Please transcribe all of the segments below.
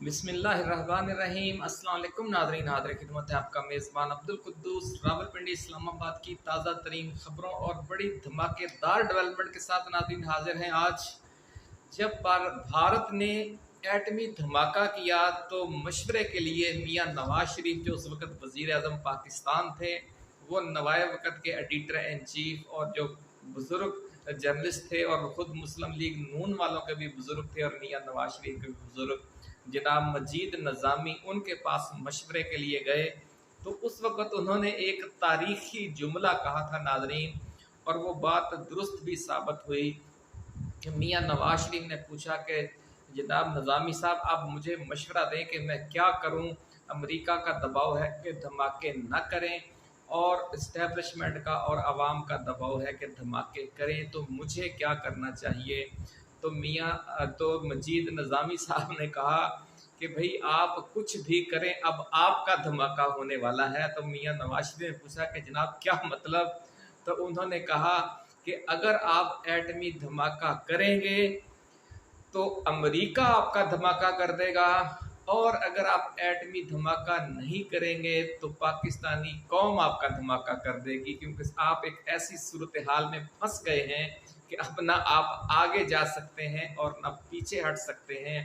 बिस्मिल्लाहिर्रहमानिर्रहीम। अस्सलाम वालेकुम नाज़रीन, हाज़िर खिदमत है आपका मेज़बान अब्दुल कुद्दूस रावलपिंडी इस्लामाबाद की ताज़ा तरीन खबरों और बड़ी धमाकेदार डेवलपमेंट के साथ नाज़रीन हाजिर हैं। आज जब भारत ने एटमी धमाका किया तो मशवरे के लिए मियाँ नवाज शरीफ जो उस वक़्त वज़ीर आज़म पाकिस्तान थे, वो नवाए वक़्त के एडिटर इन चीफ और जो बुज़ुर्ग जर्नलिस्ट थे और ख़ुद मुस्लिम लीग नून वालों के भी बुज़ुर्ग थे और मियाँ नवाज शरीफ के भी बुज़ुर्ग जनाब मजीद नज़ामी उनके पास मशवरे के लिए गए तो उस वक़्त उन्होंने एक तारीख़ी जुमला कहा था नाज़रीन, और वो बात दुरुस्त भी साबित हुई। मियाँ नवाज शरीफ ने पूछा कि जनाब नज़ामी साहब, आप मुझे मशवरा दें कि मैं क्या करूं। अमेरिका का दबाव है कि धमाके न करें और इस्टेब्लिशमेंट का और आवाम का दबाव है कि धमाके करें, तो मुझे क्या करना चाहिए। तो मजीद नज़ामी साहब ने कहा कि भाई आप कुछ भी करें, अब आपका धमाका होने वाला है। तो मियाँ नवाज शरीफ ने पूछा कि जनाब क्या मतलब। तो उन्होंने कहा कि अगर आप एटमी धमाका करेंगे तो अमेरिका आपका धमाका कर देगा, और अगर आप एटमी धमाका नहीं करेंगे तो पाकिस्तानी कौम आपका धमाका कर देगी, क्योंकि आप एक ऐसी सूरत हाल में फंस गए हैं कि अब ना आप आगे जा सकते हैं और ना पीछे हट सकते हैं।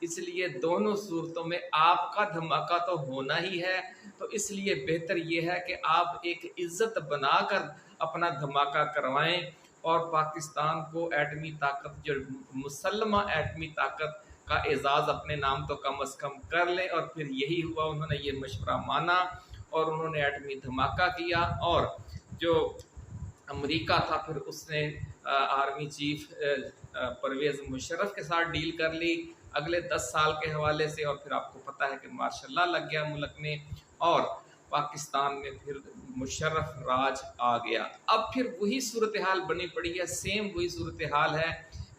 इसलिए दोनों सूरतों में आपका धमाका तो होना ही है। तो इसलिए बेहतर ये है कि आप एक इज्जत बनाकर अपना धमाका करवाएं और पाकिस्तान को एटमी ताकत, जो मुसल्लमा एटमी ताकत का एजाज़ अपने नाम तो कम अज़ कम कर लें। और फिर यही हुआ, उन्होंने ये मशवरा माना और उन्होंने एटमी धमाका किया। और जो अमेरिका था फिर उसने आर्मी चीफ परवेज़ मुशर्रफ के साथ डील कर ली अगले 10 साल के हवाले से, और फिर आपको पता है कि मार्शल लॉ लग गया मुल्क में और पाकिस्तान में फिर मुशर्रफ राज आ गया। अब फिर वही सूरत हाल बनी पड़ी है, सेम वही सूरत हाल है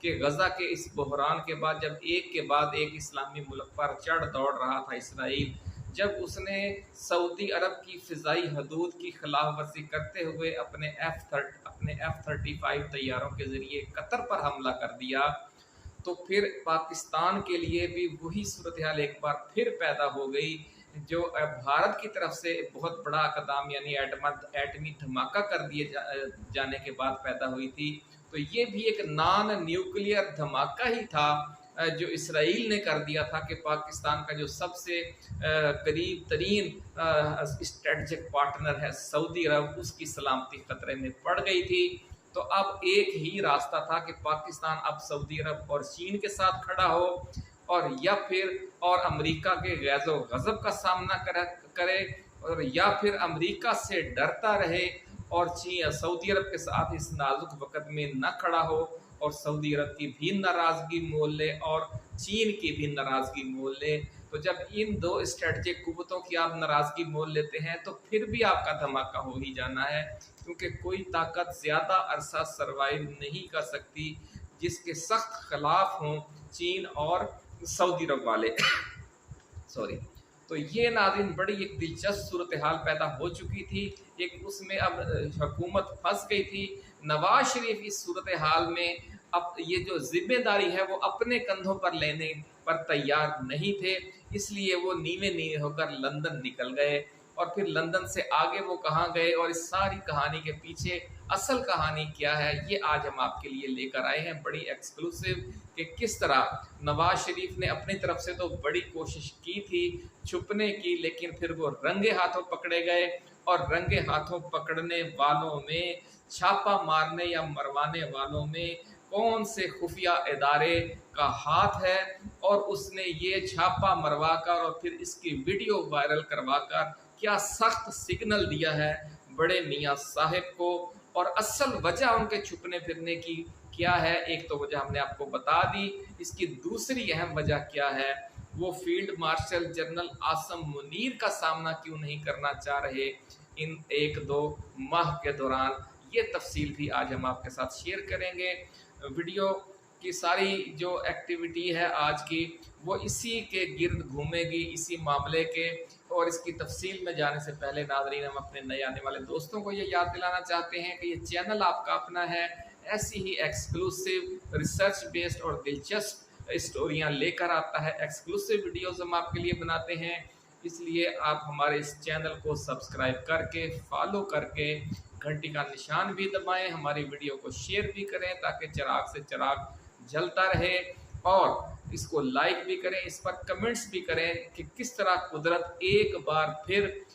कि गज़ा के इस बहरान के बाद जब एक के बाद एक इस्लामी मुल्क पर चढ़ दौड़ रहा था इसराइल, जब उसने सऊदी अरब की फ़िज़ाई हदूद की खिलाफ वर्जी करते हुए अपने F-35 तैयारों के ज़रिए कतर पर हमला कर दिया, तो फिर पाकिस्तान के लिए भी वही सूरत हाल एक बार फिर पैदा हो गई, जो भारत की तरफ से बहुत बड़ा कदम यानी एटमी धमाका कर दिए जाने के बाद पैदा हुई थी। तो ये भी एक नॉन न्यूक्लियर धमाका ही था जो इसराइल ने कर दिया था कि पाकिस्तान का जो सबसे करीब तरीन स्ट्रेटजिक पार्टनर है सऊदी अरब, उसकी सलामती खतरे में पड़ गई थी। तो अब एक ही रास्ता था कि पाकिस्तान अब सऊदी अरब और चीन के साथ खड़ा हो, और या फिर और अमेरिका के गैज़ो गज़ब का सामना करे, और या फिर अमेरिका से डरता रहे और सऊदी अरब के साथ इस नाजुक वक़्त में न खड़ा हो और सऊदी अरब की भी नाराज़गी मोल ले और चीन की भी नाराज़गी मोल ले। तो जब इन दो स्ट्रेटजिक कुव्वतों की आप नाराज़गी मोल लेते हैं तो फिर भी आपका धमाका हो ही जाना है, क्योंकि कोई ताकत ज़्यादा अरसा सर्वाइव नहीं कर सकती जिसके सख्त खिलाफ हों चीन और सऊदी अरब वाले सॉरी। तो ये नाज़रीन बड़ी एक दिलचस्प सूरत हाल पैदा हो चुकी थी, एक उसमें अब हुकूमत फंस गई थी। नवाज शरीफ इस सूरत हाल में अब ये जो जिम्मेदारी है वो अपने कंधों पर लेने पर तैयार नहीं थे, इसलिए वो नीवे नीवे होकर लंदन निकल गए। और फिर लंदन से आगे वो कहाँ गए और इस सारी कहानी के पीछे असल कहानी क्या है, ये आज हम आपके लिए लेकर आए हैं बड़ी एक्सक्लूसिव, कि किस तरह नवाज शरीफ ने अपनी तरफ से तो बड़ी कोशिश की थी छुपने की, लेकिन फिर वो रंगे हाथों पकड़े गए। और रंगे हाथों पकड़ने वालों में, छापा मारने या मरवाने वालों में कौन से खुफिया इदारे का हाथ है, और उसने ये छापा मरवाकर और फिर इसकी वीडियो वायरल करवाकर क्या सख्त सिग्नल दिया है बड़े मियाँ साहिब को, और असल वजह उनके छुपने फिरने की क्या है। एक तो वजह हमने आपको बता दी, इसकी दूसरी अहम वजह क्या है, वो field marshal general Asim Munir का सामना क्यों नहीं करना चाह रहे इन 1-2 माह के दौरान, ये तफसील भी आज हम आपके साथ शेयर करेंगे। वीडियो की सारी जो एक्टिविटी है आज की वो इसी के गिर्द घूमेगी, इसी मामले के। और इसकी तफसील में जाने से पहले नाज़रीन, हम अपने नए आने वाले दोस्तों को ये याद दिलाना चाहते हैं कि ये चैनल आपका अपना है, ऐसी ही एक्सक्लूसिव रिसर्च बेस्ड और दिलचस्प स्टोरियां लेकर आता है, एक्सक्लूसिव वीडियोस हम आपके लिए बनाते हैं। इसलिए आप हमारे इस चैनल को सब्सक्राइब करके, फॉलो करके, घंटी का निशान भी दबाएं, हमारी वीडियो को शेयर भी करें ताकि चिराग से चिराग जलता रहे, और इसको लाइक भी करें, इस पर कमेंट्स भी करें कि किस तरह कुदरत एक बार फिर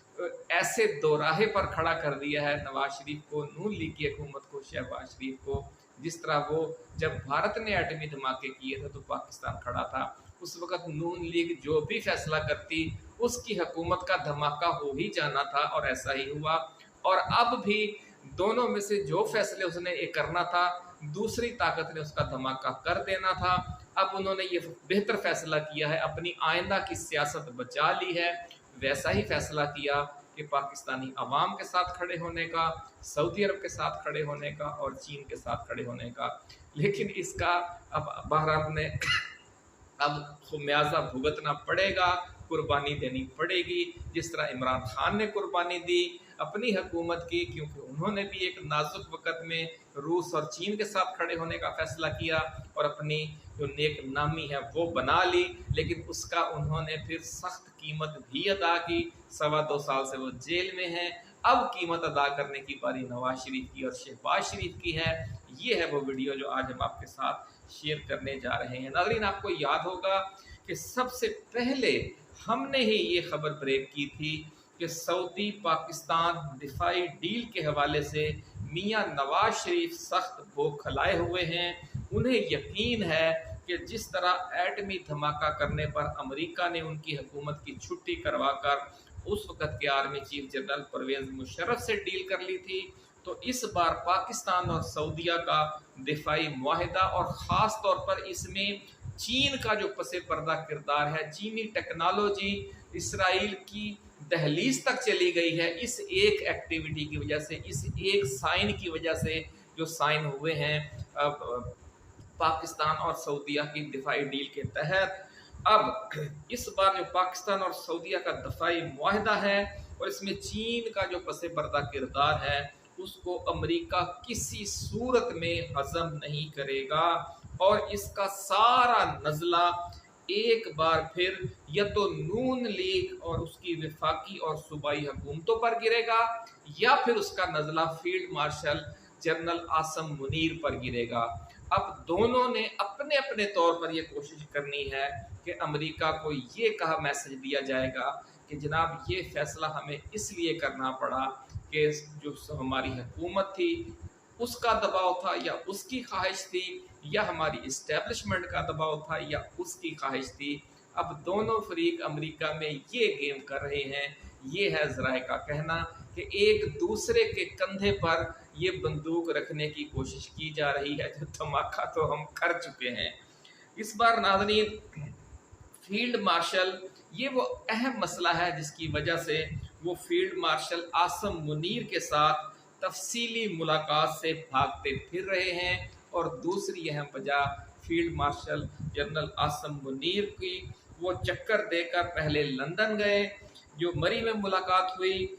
ऐसे दोराहे पर खड़ा कर दिया है नवाज शरीफ को, नून लीग की हुकूमत को, शहबाज शरीफ को। जिस तरह वो जब भारत ने एटमी धमाके किए थे तो पाकिस्तान खड़ा था, उस वक्त नून लीग जो भी फैसला करती उसकी हुकूमत का धमाका हो ही जाना था, और ऐसा ही हुआ। और अब भी दोनों में से जो फैसले उसने एक करना था, दूसरी ताकत ने उसका धमाका कर देना था। अब उन्होंने ये बेहतर फैसला किया है, अपनी आइंदा की सियासत बचा ली है। वैसा ही फैसला किया कि पाकिस्तानी अवाम के साथ खड़े होने का, सऊदी अरब के साथ खड़े होने का और चीन के साथ खड़े होने का। लेकिन इसका अब बहरहाल ने अब खुमियाजा भुगतना पड़ेगा, कुर्बानी देनी पड़ेगी, जिस तरह इमरान खान ने कुर्बानी दी अपनी हुकूमत की, क्योंकि उन्होंने भी एक नाजुक वक़्त में रूस और चीन के साथ खड़े होने का फैसला किया और अपनी जो नेक नामी है वो बना ली, लेकिन उसका उन्होंने फिर सख्त कीमत भी अदा की। 2.25 साल से वो जेल में हैं। अब कीमत अदा करने की बारी नवाज शरीफ की और शहबाज शरीफ की है। ये है वो वीडियो जो आज हम आपके साथ शेयर करने जा रहे हैं। नाज़रीन, आपको याद होगा कि सबसे पहले हमने ही ये खबर ब्रेक की थी कि सऊदी पाकिस्तान दिफाई डील के हवाले से मियां नवाज शरीफ सख्त बौखलाए हुए हैं। उन्हें यकीन है कि जिस तरह एटमी धमाका करने पर अमेरिका ने उनकी हुकूमत की छुट्टी करवाकर उस वक़्त के army chief general Pervez Musharraf से डील कर ली थी, तो इस बार पाकिस्तान और सऊदीया का दिफाई मुआहिदा और ख़ास तौर पर इसमें चीन का जो पसे पर्दा किरदार है, चीनी टेक्नोलॉजी इसराइल की दहलीज तक चली गई है, इस एक एक्टिविटी की वजह से, इस एक साइन की वजह से जो साइन हुए हैं पाकिस्तान और सऊदीया की दिफाई डील के तहत। अब इस बार जो पाकिस्तान और सऊदीया का दफाई मुआहिदा है और इसमें चीन का जो पसे पर्दा किरदार है, उसको अमेरिका किसी सूरत में हजम नहीं करेगा, और इसका सारा नज़ला एक बार फिर या तो नून लीग और उसकी वफाकी और सूबाई हुकूमतों पर गिरेगा, या फिर उसका नज़ला field marshal general Asim Munir पर गिरेगा। अब दोनों ने अपने अपने तौर पर यह कोशिश करनी है कि अमेरिका को ये कहा मैसेज दिया जाएगा कि जनाब ये फैसला हमें इसलिए करना पड़ा कि जो हमारी हुकूमत थी उसका दबाव था, या उसकी ख्वाहिश थी, या हमारी इस्टेब्लिशमेंट का दबाव था, या उसकी ख्वाहिश थी। अब दोनों फरीक अमेरिका में ये गेम कर रहे हैं। ये है ज़राए का कहना कि एक दूसरे के कंधे पर ये बंदूक रखने की कोशिश की जा रही है, जो धमाका तो हम कर चुके हैं। इस बार नाज़रीन फील्ड मार्शल ये वो अहम मसला है जिसकी वजह से वो फील्ड मार्शल आसम मुनीर के साथ तफसीली मुलाकात से भागते फिर रहे हैं। और दूसरी अहम वजह field marshal general Asim Munir की वो चक्कर देकर पहले लंदन गए, जो मरी में मुलाकात हुई,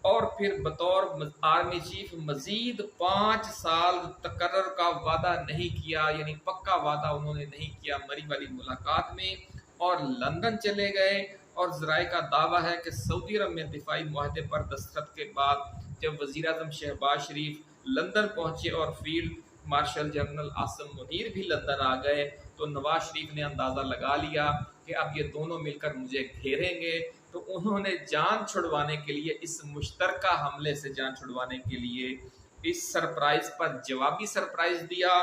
और फिर बतौर आर्मी चीफ मजीद 5 साल तकर्रर का वादा नहीं किया, यानी पक्का वादा उन्होंने नहीं किया मरी वाली मुलाकात में, और लंदन चले गए। और ज़राए का दावा है कि सऊदी अरब में दिफाई मुआहदे पर दस्तखत के बाद जब वज़ीर आज़म शहबाज शरीफ लंदन पहुंचे और field marshal general Asim Munir भी लंदन आ गए, तो नवाज शरीफ ने अंदाज़ा लगा लिया कि अब ये दोनों मिलकर मुझे घेरेंगे। तो उन्होंने जान छुड़वाने के लिए, इस मुश्तरका हमले से जान छुड़वाने के लिए इस सरप्राइज़ पर जवाबी सरप्राइज़ दिया,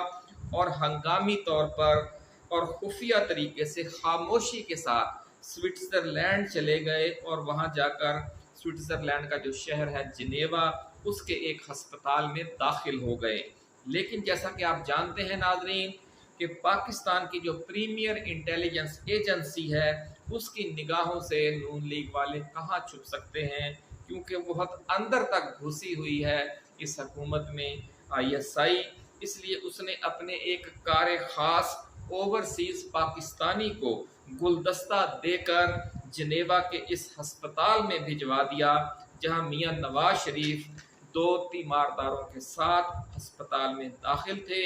और हंगामी तौर पर और खुफिया तरीके से खामोशी के साथ स्विट्ज़रलैंड चले गए, और वहाँ जाकर स्विट्ज़रलैंड का जो शहर है जिनेवा, उसके एक हस्पताल में दाखिल हो गए। लेकिन जैसा कि आप जानते हैं नाज़रीन कि पाकिस्तान की जो प्रीमियर इंटेलिजेंस एजेंसी है उसकी निगाहों से नून लीग वाले कहाँ छुप सकते हैं, क्योंकि बहुत अंदर तक घुसी हुई है इस हुकूमत में ISI। इसलिए उसने अपने एक कार ख़ास ओवरसीज़ पाकिस्तानी को गुलदस्ता देकर जिनेवा के इस हस्पताल में भिजवा दिया, जहां मियां नवाज शरीफ 2 तीमारदारों के साथ अस्पताल में दाखिल थे।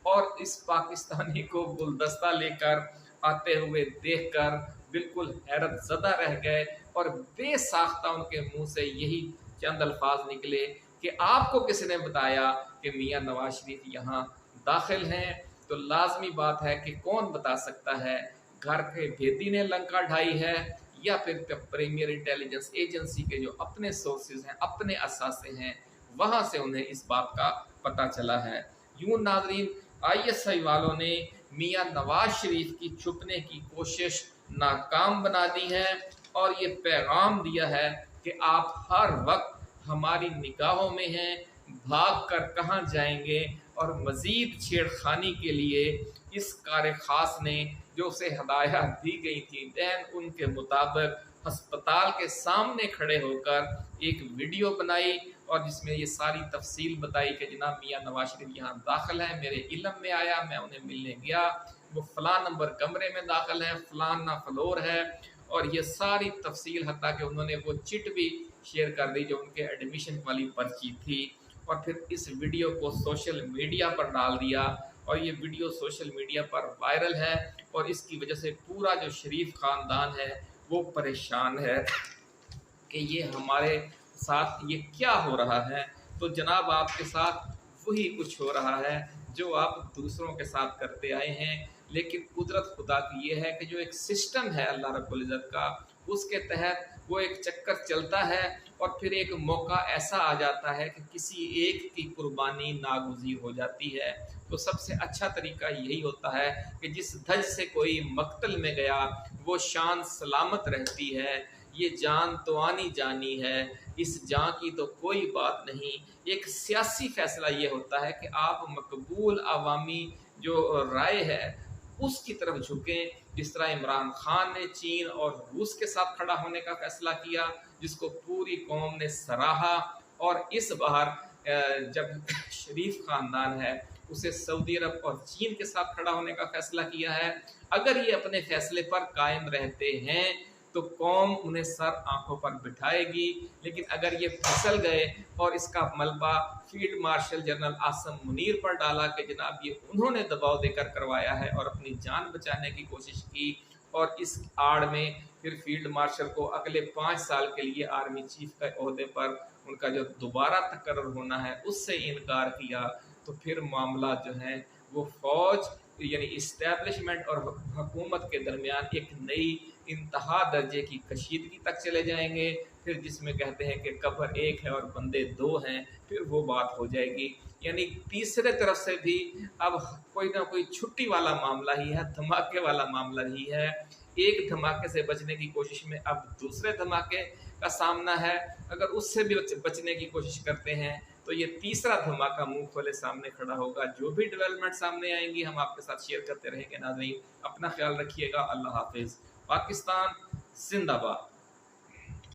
और इस पाकिस्तानी को गुलदस्ता लेकर आते हुए देखकर बिल्कुल हैरत ज़दा रह गए और बेसाख्ता उनके मुंह से यही चंद अल्फाज निकले कि आपको किसने बताया कि मियां नवाज शरीफ यहाँ दाखिल हैं। तो लाजमी बात है कि कौन बता सकता है, घर के भेदी ने लंका ढाई है या फिर प्रीमियर इंटेलिजेंस एजेंसी के जो अपने सोर्सेज हैं, अपने असासे हैं, वहां से उन्हें इस बात का पता चला है। यूं नाजरीन, ISI वालों ने मियां नवाज शरीफ की छुपने की कोशिश नाकाम बना दी है और ये पैगाम दिया है कि आप हर वक्त हमारी निगाहों में हैं, भाग कर कहाँ जाएंगे। और मज़ीद छेड़खानी के लिए इस कार खास ने जो उसे हदायत दी गई थी दैन उनके मुताबिक अस्पताल के सामने खड़े होकर एक वीडियो बनाई और जिसमें ये सारी तफसील बताई कि जनाब मियां नवाज शरीफ यहाँ दाखिल है, मेरे इल्म में आया, मैं उन्हें मिलने गया, वो फलां नंबर कमरे में दाखिल है, फलां ना फ्लोर है। और ये सारी तफसील हत्ता कि उन्होंने वो चिट भी शेयर कर दी जो उनके एडमिशन वाली पर्ची थी। और फिर इस वीडियो को सोशल मीडिया पर डाल दिया और ये वीडियो सोशल मीडिया पर वायरल है और इसकी वजह से पूरा जो शरीफ ख़ानदान है वो परेशान है कि ये हमारे साथ ये क्या हो रहा है। तो जनाब आपके साथ वही कुछ हो रहा है जो आप दूसरों के साथ करते आए हैं, लेकिन कुदरत खुदा की ये है कि जो एक सिस्टम है अल्लाह रब्बुल इज़्ज़त का, उसके तहत वो एक चक्कर चलता है और फिर एक मौका ऐसा आ जाता है कि किसी एक की कुर्बानी नागुज़ीर हो जाती है। तो सबसे अच्छा तरीका यही होता है कि जिस धज से कोई मक्तल में गया वो शान सलामत रहती है। ये जान तो आनी जानी है, इस जान की तो कोई बात नहीं। एक सियासी फैसला ये होता है कि आप मकबूल अवामी जो राय है उसकी तरफ झुकें। जिस तरह इमरान खान ने चीन और रूस के साथ खड़ा होने का फैसला किया जिसको पूरी कौम ने सराहा, और इस बार जब शरीफ खानदान है उसे सऊदी अरब और चीन के साथ खड़ा होने का फैसला किया है। अगर ये अपने फैसले पर कायम रहते हैं तो कौम उन्हें सर आंखों पर बिठाएगी, लेकिन अगर ये फिसल गए और इसका मलबा field marshal general Asim Munir पर डाला कि जनाब ये उन्होंने दबाव देकर करवाया है और अपनी जान बचाने की कोशिश की, और इस आड़ में फिर फील्ड मार्शल को अगले 5 साल के लिए आर्मी चीफ के ओहदे पर उनका जो दोबारा तकर्रर होना है उससे इनकार किया, तो फिर मामला जो है वो फौज यानी इस्टेब्लिशमेंट और हुकूमत के दरमियान एक नई इंतहा दर्जे की कशीदगी तक चले जाएंगे। फिर जिसमें कहते हैं कि कब्र एक है और बंदे दो हैं, फिर वो बात हो जाएगी। यानी तीसरे तरफ से भी अब कोई ना कोई छुट्टी वाला मामला ही है, धमाके वाला मामला ही है। एक धमाके से बचने की कोशिश में अब दूसरे धमाके का सामना है, अगर उससे भी बचने की कोशिश करते हैं तो ये तीसरा धमाका मुंह खोले सामने खड़ा होगा। जो भी डेवलपमेंट सामने आएंगी हम आपके साथ शेयर करते रहेंगे। नाज़रीन अपना ख्याल रखिएगा। अल्लाह हाफिज़। पाकिस्तान जिंदाबाद।